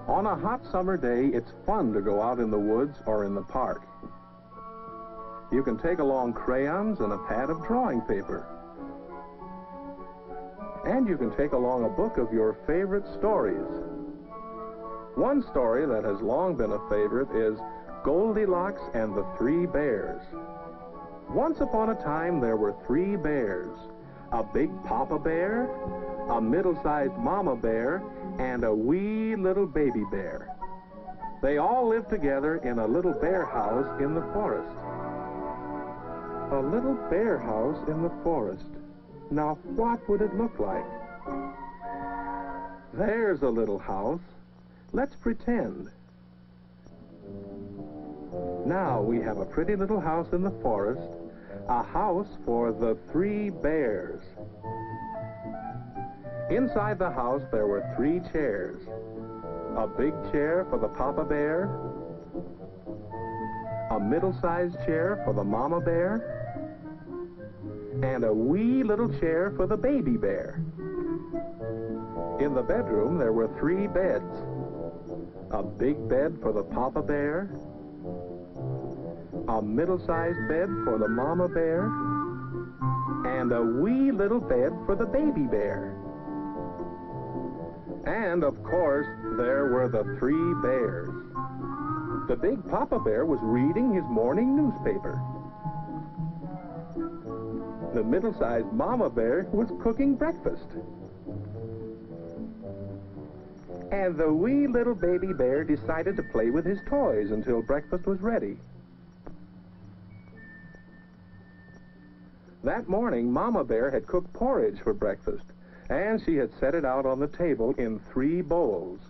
On a hot summer day, it's fun to go out in the woods or in the park. You can take along crayons and a pad of drawing paper. And you can take along a book of your favorite stories. One story that has long been a favorite is Goldilocks and the Three Bears. Once upon a time, there were three bears: a big papa bear, a middle-sized mama bear, and a wee little baby bear. They all lived together in a little bear house in the forest. A little bear house in the forest. Now, what would it look like? There's a little house. Let's pretend. Now we have a pretty little house in the forest, a house for the three bears. Inside the house there were three chairs. A big chair for the papa bear, a middle-sized chair for the mama bear, and a wee little chair for the baby bear. In the bedroom there were three beds. A big bed for the papa bear, a middle-sized bed for the mama bear, and a wee little bed for the baby bear. And, of course, there were the three bears. The big papa bear was reading his morning newspaper. The middle-sized mama bear was cooking breakfast. And the wee little baby bear decided to play with his toys until breakfast was ready. That morning, Mama Bear had cooked porridge for breakfast, and she had set it out on the table in three bowls.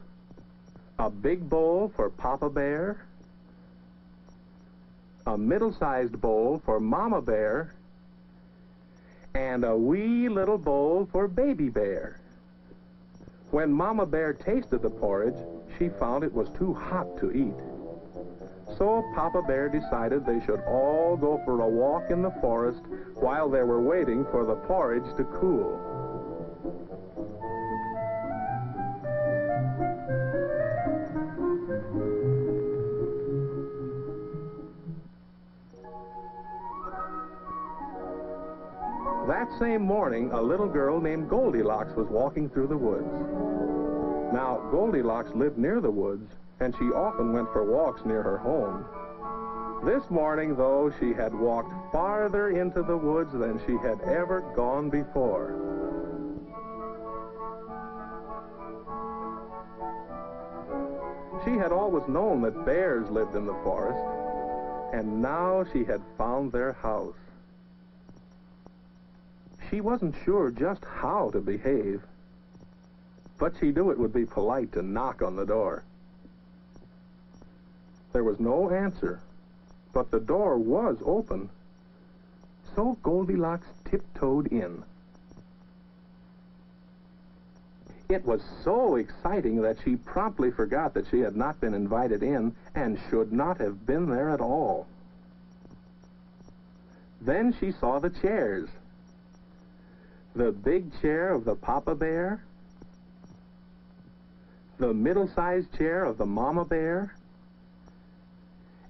A big bowl for Papa Bear, a middle-sized bowl for Mama Bear, and a wee little bowl for Baby Bear. When Mama Bear tasted the porridge, she found it was too hot to eat. So Papa Bear decided they should all go for a walk in the forest while they were waiting for the porridge to cool. That same morning, a little girl named Goldilocks was walking through the woods. Now, Goldilocks lived near the woods, and she often went for walks near her home. This morning, though, she had walked farther into the woods than she had ever gone before. She had always known that bears lived in the forest, and now she had found their house. She wasn't sure just how to behave, but she knew it would be polite to knock on the door. There was no answer, but the door was open, so Goldilocks tiptoed in. It was so exciting that she promptly forgot that she had not been invited in and should not have been there at all. Then she saw the chairs. The big chair of the Papa Bear, the middle-sized chair of the Mama Bear,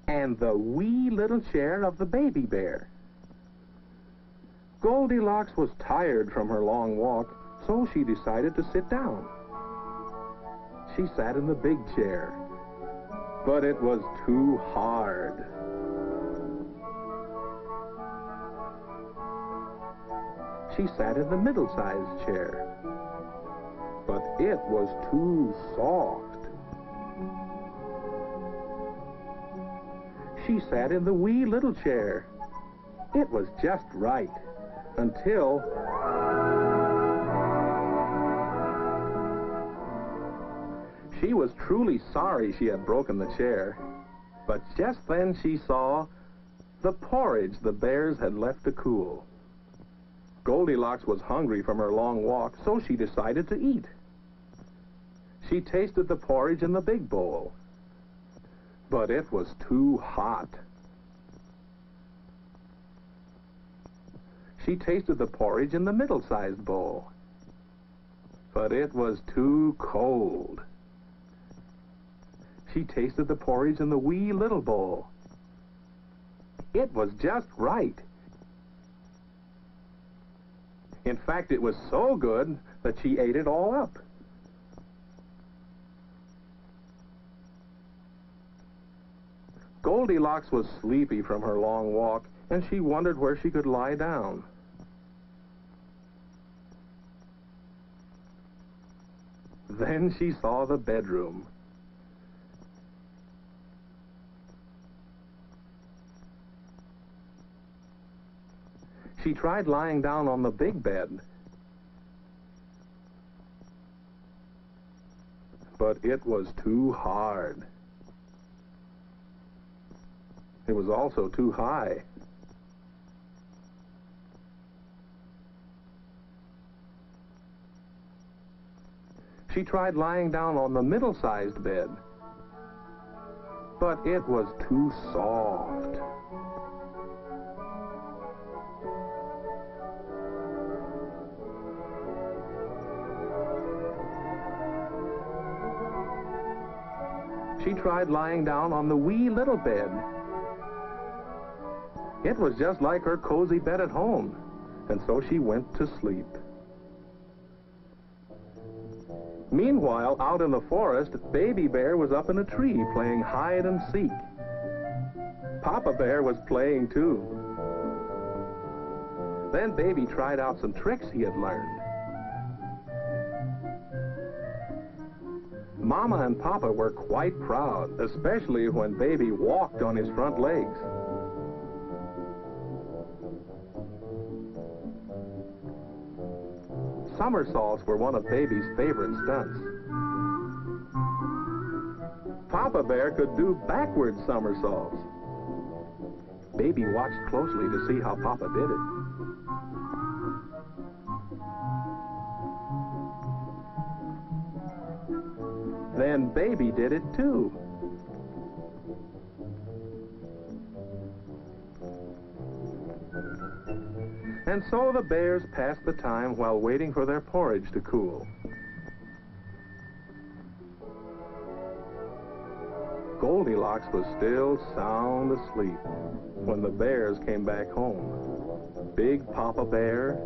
and the wee little chair of the Baby Bear. Goldilocks was tired from her long walk, so she decided to sit down. She sat in the big chair, but it was too hard. She sat in the middle-sized chair, but it was too soft. She sat in the wee little chair. It was just right, until... She was truly sorry she had broken the chair, but just then she saw the porridge the bears had left to cool. Goldilocks was hungry from her long walk, so she decided to eat. She tasted the porridge in the big bowl, but it was too hot. She tasted the porridge in the middle-sized bowl, but it was too cold. She tasted the porridge in the wee little bowl. It was just right. In fact, it was so good that she ate it all up. Goldilocks was sleepy from her long walk, and she wondered where she could lie down. Then she saw the bedroom. She tried lying down on the big bed, but it was too hard. It was also too high. She tried lying down on the middle-sized bed, but it was too soft. She tried lying down on the wee little bed. It was just like her cozy bed at home, and so she went to sleep. Meanwhile, out in the forest, Baby Bear was up in a tree playing hide and seek. Papa Bear was playing too. Then Baby tried out some tricks he had learned. Mama and Papa were quite proud, especially when Baby walked on his front legs. Somersaults were one of Baby's favorite stunts. Papa Bear could do backward somersaults. Baby watched closely to see how Papa did it. Then Baby did it too. And so the bears passed the time while waiting for their porridge to cool. Goldilocks was still sound asleep when the bears came back home. Big Papa Bear,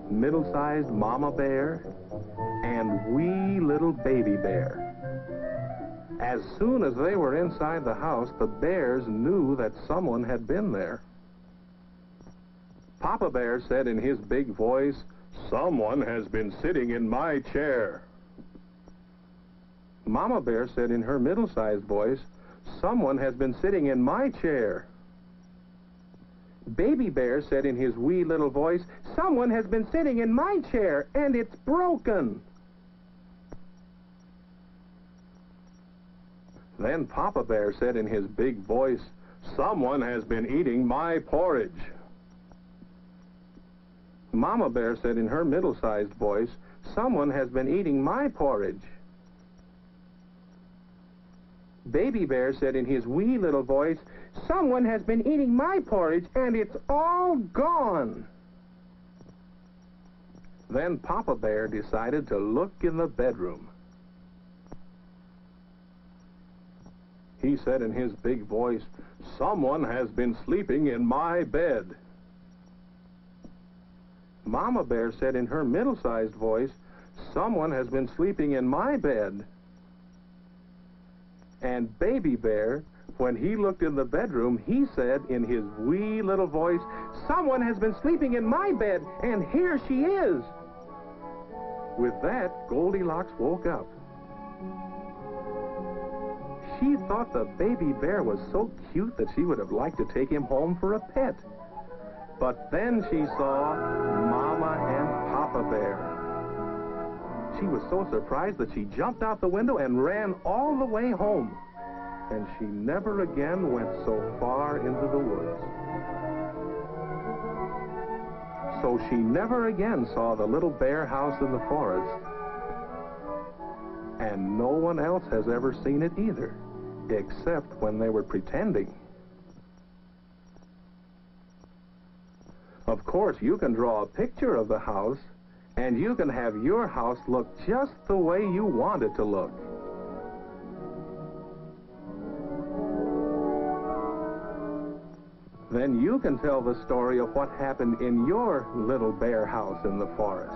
middle-sized Mama Bear, and wee little Baby Bear. As soon as they were inside the house, the bears knew that someone had been there. Papa Bear said in his big voice, "Someone has been sitting in my chair." Mama Bear said in her middle-sized voice, "Someone has been sitting in my chair." Baby Bear said in his wee little voice, "Someone has been sitting in my chair, and it's broken." Then Papa Bear said in his big voice, "Someone has been eating my porridge." Mama Bear said in her middle-sized voice, "Someone has been eating my porridge." Baby Bear said in his wee little voice, "Someone has been eating my porridge, and it's all gone." Then Papa Bear decided to look in the bedroom. He said in his big voice, "Someone has been sleeping in my bed." Mama Bear said in her middle-sized voice, "Someone has been sleeping in my bed." And Baby Bear, when he looked in the bedroom, he said in his wee little voice, "Someone has been sleeping in my bed, and here she is." With that, Goldilocks woke up. She thought the Baby Bear was so cute that she would have liked to take him home for a pet. But then she saw Mama and Papa Bear. She was so surprised that she jumped out the window and ran all the way home. And she never again went so far into the woods. So she never again saw the little bear house in the forest. And no one else has ever seen it either, except when they were pretending. Of course, you can draw a picture of the house, and you can have your house look just the way you want it to look. Then you can tell the story of what happened in your little bear house in the forest.